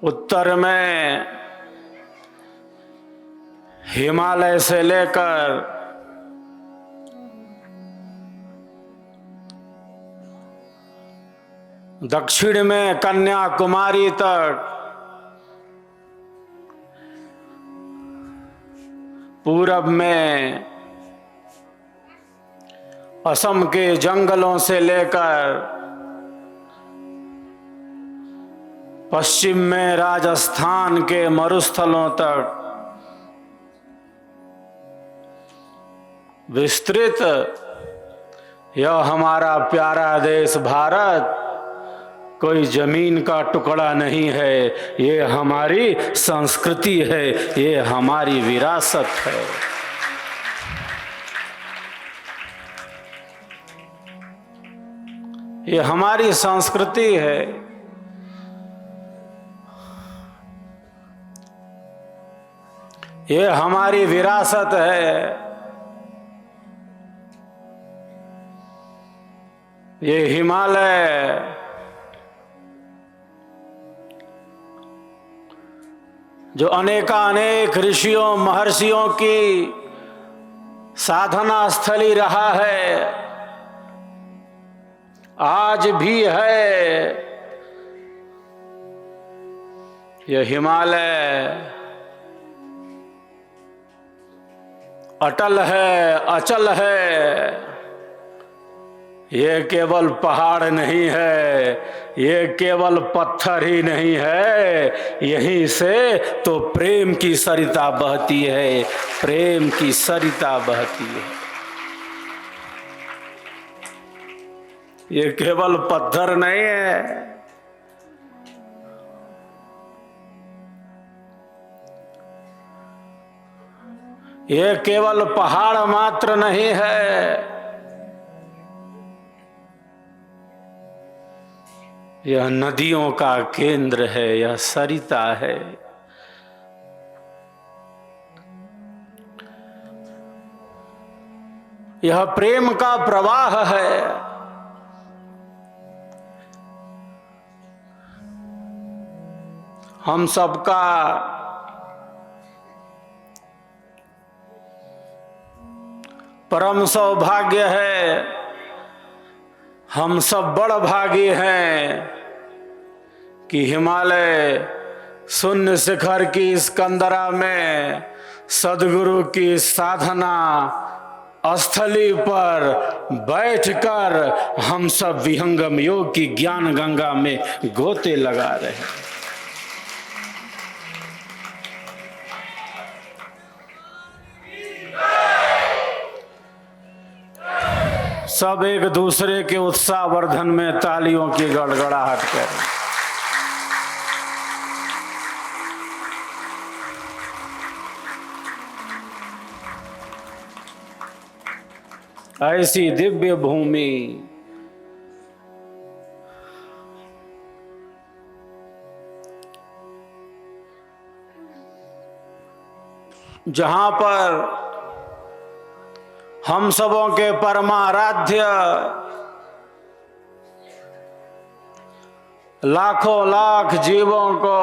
उत्तर में हिमालय से लेकर दक्षिण में कन्याकुमारी तक, पूरब में असम के जंगलों से लेकर पश्चिम में राजस्थान के मरुस्थलों तक विस्तृत यह हमारा प्यारा देश भारत कोई जमीन का टुकड़ा नहीं है, ये हमारी संस्कृति है, ये हमारी विरासत है। ये हमारी संस्कृति है। ये हमारी विरासत है। ये हिमालय जो अनेकानेक ऋषियों महर्षियों की साधना स्थली रहा है, आज भी है। यह हिमालय अटल है, अचल है। ये केवल पहाड़ नहीं है, ये केवल पत्थर ही नहीं है, यहीं से तो प्रेम की सरिता बहती है, प्रेम की सरिता बहती है। ये केवल पत्थर नहीं है, ये केवल पहाड़ मात्र नहीं है, यह नदियों का केंद्र है, यह सरिता है। यह प्रेम का प्रवाह है। हम सबका परम सौभाग्य है, हम सब बड़ भागी हैं कि हिमालय शून्य शिखर की इस कंदरा में सद्गुरु की साधना स्थली पर बैठकर हम सब विहंगम योग की ज्ञान गंगा में गोते लगा रहे हैं। सब एक दूसरे के उत्साह वर्धन में तालियों की गड़गड़ाहट करें। ऐसी दिव्य भूमि जहां पर हम सबों के परमाराध्य लाखों लाख जीवों को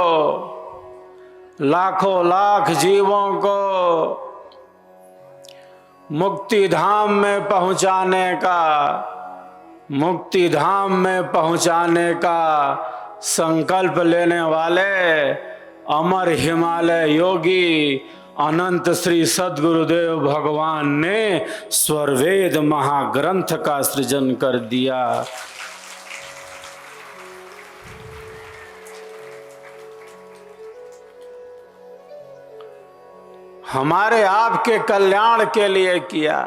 मुक्ति धाम में पहुंचाने का संकल्प लेने वाले अमर हिमालय योगी अनंत श्री सद्गुरुदेव भगवान ने स्वरवेद महाग्रंथ का सृजन कर दिया। हमारे आपके कल्याण के लिए किया।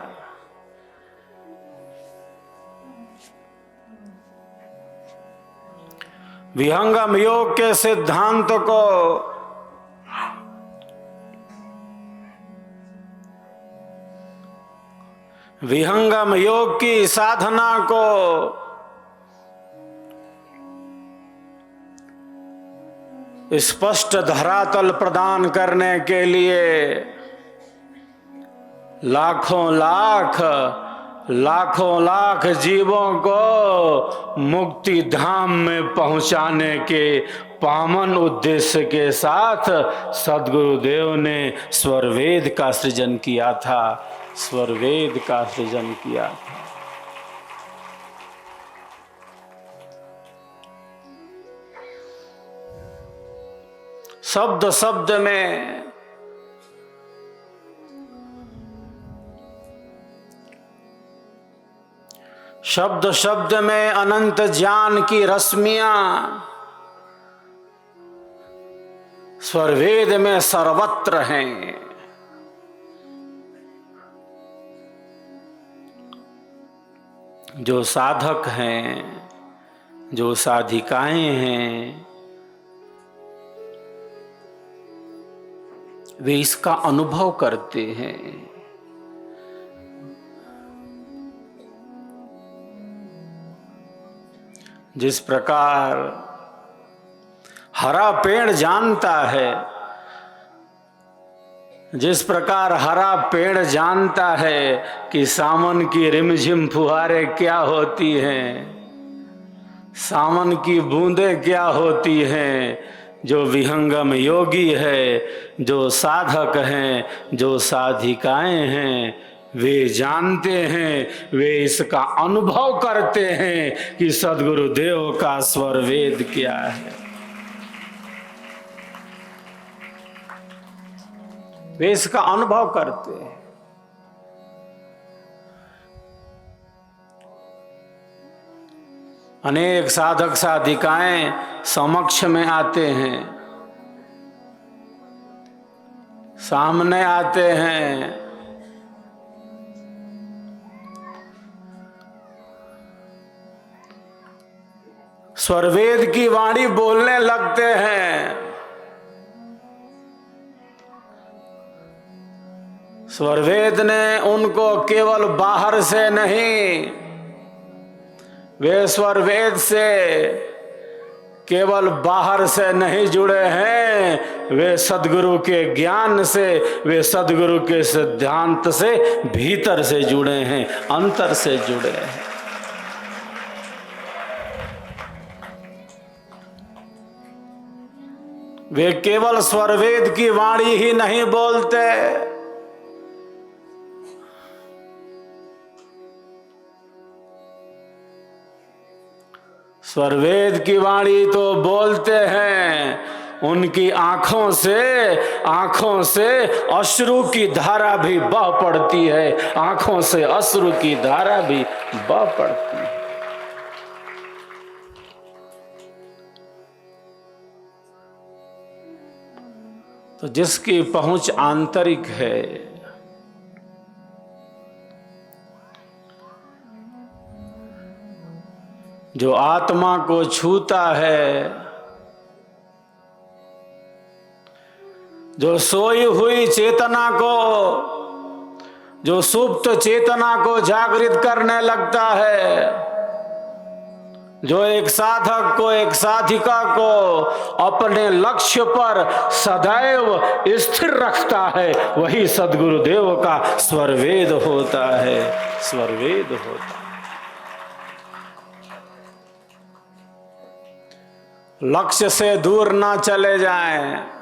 विहंगम योग के सिद्धांत को विहंगम योग की साधना को स्पष्ट धरातल प्रदान करने के लिए लाखों लाख लाखों लाख जीवों को मुक्ति धाम में पहुंचाने के पावन उद्देश्य के साथ सद्गुरुदेव ने स्वरवेद का सृजन किया था, स्वरवेद का सृजन किया था। शब्द शब्द में शब्द शब्द में अनंत ज्ञान की रश्मियां स्वरवेद में सर्वत्र हैं। जो साधक हैं, जो साधिकाएं हैं, वे इसका अनुभव करते हैं। जिस प्रकार हरा पेड़ जानता है, जिस प्रकार हरा पेड़ जानता है कि सावन की रिमझिम फुहारें क्या होती हैं, सावन की बूंदें क्या होती हैं, जो विहंगम योगी है, जो साधक हैं, जो साधिकाएं हैं, वे जानते हैं, वे इसका अनुभव करते हैं कि सद्गुरुदेव का स्वरवेद क्या है। वे इसका अनुभव करते हैं। अनेक साधक साधिकाएं समक्ष में आते हैं, सामने आते हैं, स्वरवेद की वाणी बोलने लगते हैं। स्वरवेद ने उनको केवल बाहर से नहीं, वे स्वरवेद से केवल बाहर से नहीं जुड़े हैं, वे सद्गुरु के ज्ञान से, वे सद्गुरु के सिद्धांत से भीतर से जुड़े हैं, अंतर से जुड़े हैं। वे केवल स्वरवेद की वाणी ही नहीं बोलते, स्वरवेद की वाणी तो बोलते हैं, उनकी आंखों से अश्रु की धारा भी बह पड़ती है, आंखों से अश्रु की धारा भी बह पड़ती है। तो जिसकी पहुंच आंतरिक है, जो आत्मा को छूता है, जो सोई हुई चेतना को, जो सुप्त चेतना को जागृत करने लगता है, जो एक साधक को, एक साधिका को अपने लक्ष्य पर सदैव स्थिर रखता है, वही सद्गुरुदेव का स्वरवेद होता है, स्वरवेद होता है। लक्ष्य से दूर ना चले जाएं,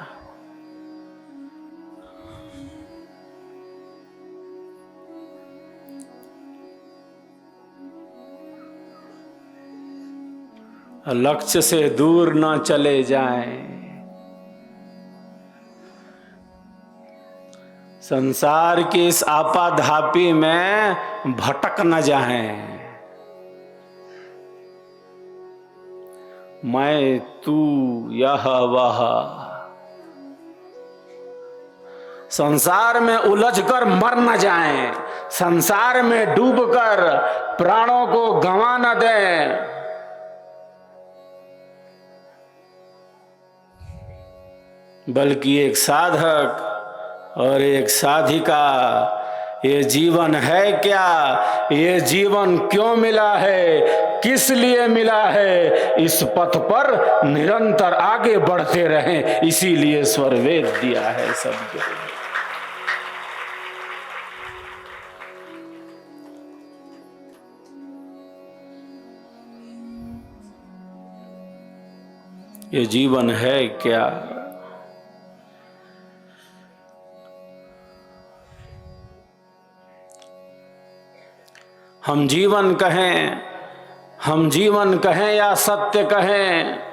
लक्ष्य से दूर ना चले जाएं, संसार की इस आपाधापी में भटक न जाएं। मैं तू यह वह, संसार में उलझकर मर न जाएं, संसार में डूबकर प्राणों को गंवा न दें। बल्कि एक साधक और एक साधिका, ये जीवन है क्या, ये जीवन क्यों मिला है, किस लिए मिला है, इस पथ पर निरंतर आगे बढ़ते रहें, इसीलिए स्वरवेद दिया है सद्गुरु। ये जीवन है क्या? हम जीवन कहें, हम जीवन कहें या सत्य कहें,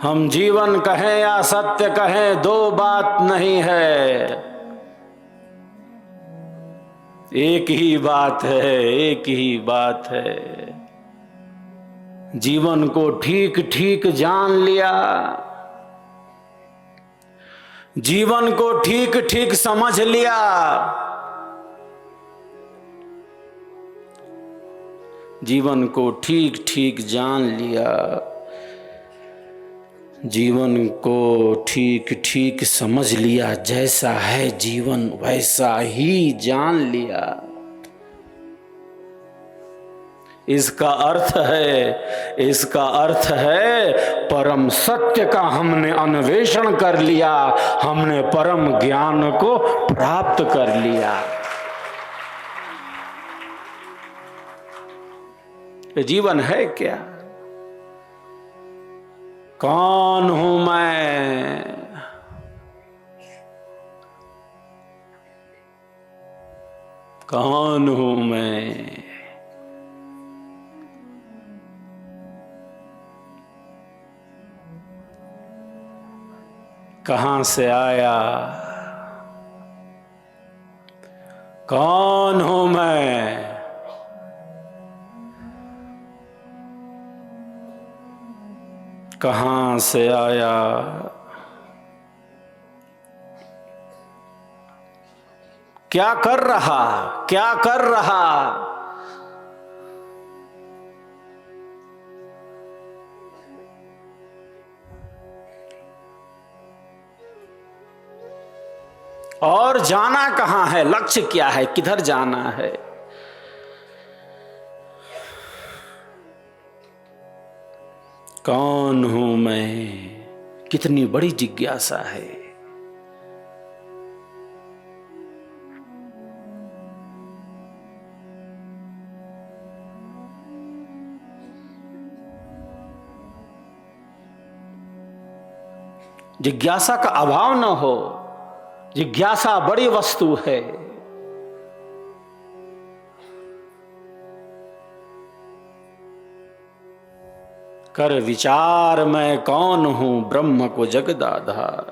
हम जीवन कहें या सत्य कहें, दो बात नहीं है, एक ही बात है, एक ही बात है। जीवन को ठीक ठीक जान लिया, जीवन को ठीक ठीक समझ लिया, जीवन को ठीक ठीक जान लिया, जीवन को ठीक ठीक समझ लिया, जैसा है जीवन वैसा ही जान लिया। इसका अर्थ है, इसका अर्थ है परम सत्य का हमने अन्वेषण कर लिया, हमने परम ज्ञान को प्राप्त कर लिया। ये जीवन है क्या? कौन हूं मैं? कौन हूं मैं? कहां से आया? कौन हूं मैं? कहां से आया? क्या कर रहा? क्या कर रहा? और जाना कहां है? लक्ष्य क्या है? किधर जाना है? कौन हूं मैं? कितनी बड़ी जिज्ञासा है। जिज्ञासा का अभाव न हो, जिज्ञासा बड़ी वस्तु है। कर विचार मैं कौन हूं, ब्रह्म को जगदाधार।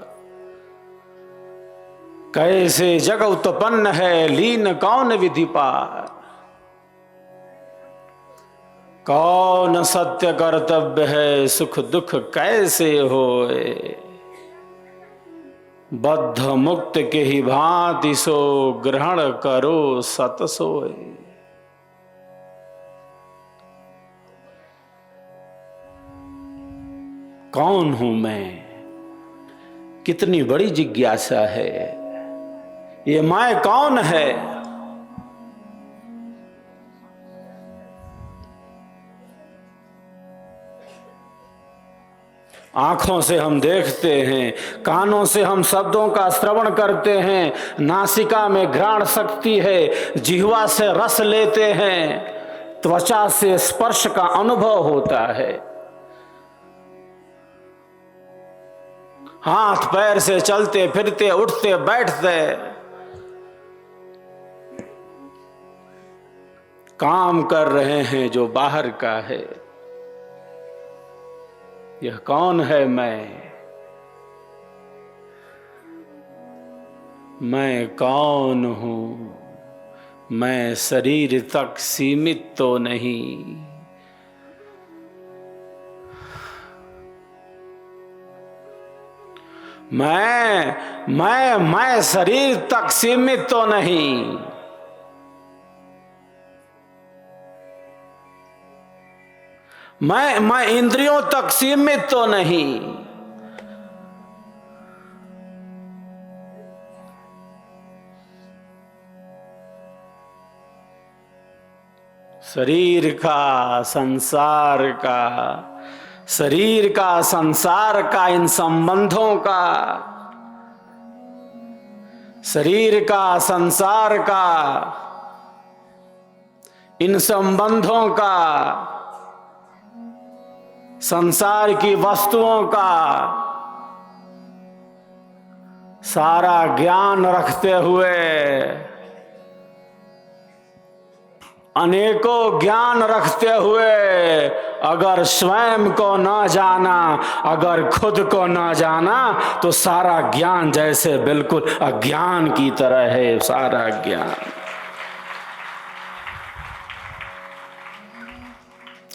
कैसे जग उत्पन्न है, लीन कौन विधि पार। कौन सत्य कर्तव्य है, सुख दुख कैसे होए। बद्ध मुक्त के ही भांति सो, ग्रहण करो सत सोए। कौन हूं मैं? कितनी बड़ी जिज्ञासा है। ये मैं कौन है? आंखों से हम देखते हैं, कानों से हम शब्दों का श्रवण करते हैं, नासिका में घ्राण शक्ति है, जिह्वा से रस लेते हैं, त्वचा से स्पर्श का अनुभव होता है, हाथ पैर से चलते फिरते उठते बैठते काम कर रहे हैं जो बाहर का है। यह कौन है मैं? मैं कौन हूं? मैं शरीर तक सीमित तो नहीं। मैं शरीर तक सीमित तो नहीं। मैं इंद्रियों तक सीमित तो नहीं। शरीर का, संसार का, शरीर का, संसार का, इन संबंधों का, शरीर का, संसार का, इन संबंधों का, संसार की वस्तुओं का सारा ज्ञान रखते हुए, अनेकों ज्ञान रखते हुए अगर स्वयं को न जाना, अगर खुद को न जाना, तो सारा ज्ञान जैसे बिल्कुल अज्ञान की तरह है। सारा ज्ञान,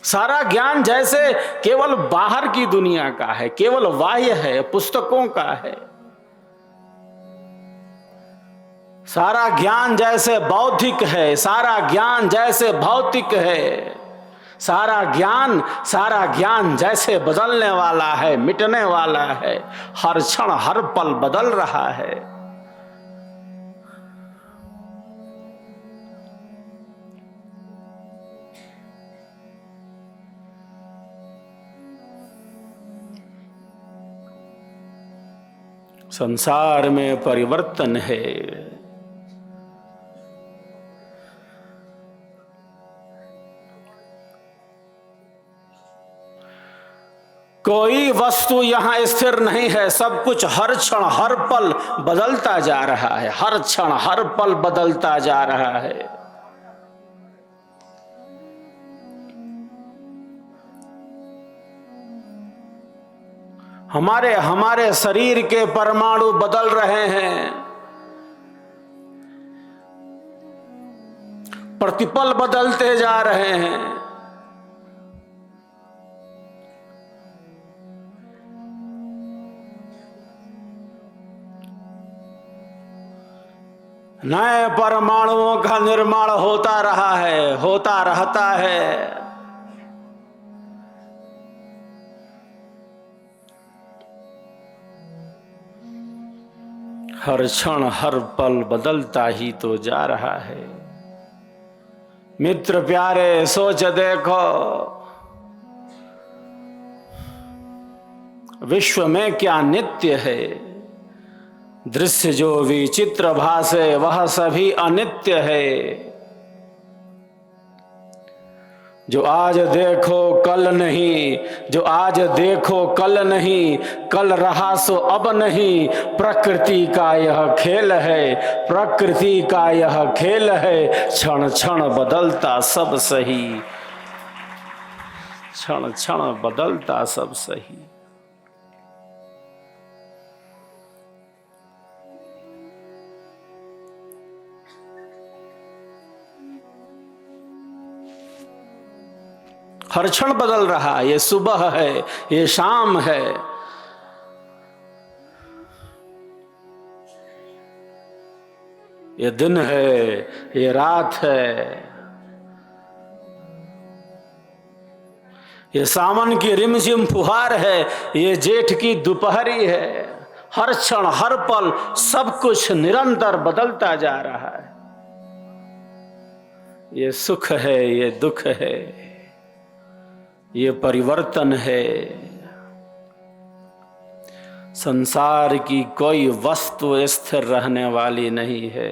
सारा ज्ञान जैसे केवल बाहर की दुनिया का है, केवल बाह्य है, पुस्तकों का है। सारा ज्ञान जैसे बौद्धिक है, सारा ज्ञान जैसे भौतिक है, सारा ज्ञान जैसे बदलने वाला है, मिटने वाला है, हर क्षण हर पल बदल रहा है। संसार में परिवर्तन है। कोई वस्तु यहां स्थिर नहीं है, सब कुछ हर क्षण हर पल बदलता जा रहा है, हर क्षण हर पल बदलता जा रहा है। हमारे शरीर के परमाणु बदल रहे हैं, प्रतिपल बदलते जा रहे हैं। नए परमाणुओं का निर्माण होता रहा है, होता रहता है। हर क्षण हर पल बदलता ही तो जा रहा है। मित्र प्यारे, सोच देखो, विश्व में क्या नित्य है। दृश्य जो विचित्र भासे वह सभी अनित्य है। जो आज देखो कल नहीं, जो आज देखो कल नहीं, कल रहा सो अब नहीं। प्रकृति का यह खेल है, प्रकृति का यह खेल है। क्षण क्षण बदलता सब सही, क्षण क्षण बदलता सब सही। हर क्षण बदल रहा है। ये सुबह है, ये शाम है, ये दिन है, ये रात है, ये सावन की रिमझिम फुहार है, ये जेठ की दोपहरी है। हर क्षण हर पल सब कुछ निरंतर बदलता जा रहा है। ये सुख है, ये दुख है, ये परिवर्तन है। संसार की कोई वस्तु स्थिर रहने वाली नहीं है।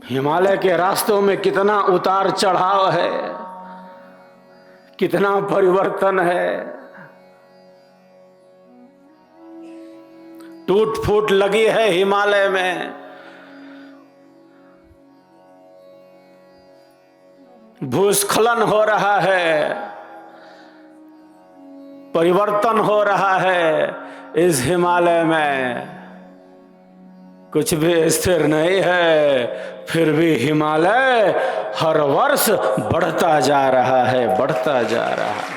हिमालय के रास्तों में कितना उतार चढ़ाव है, कितना परिवर्तन है। टूट फूट लगी है हिमालय में, भूस्खलन हो रहा है, परिवर्तन हो रहा है। इस हिमालय में कुछ भी स्थिर नहीं है, फिर भी हिमालय हर वर्ष बढ़ता जा रहा है, बढ़ता जा रहा है।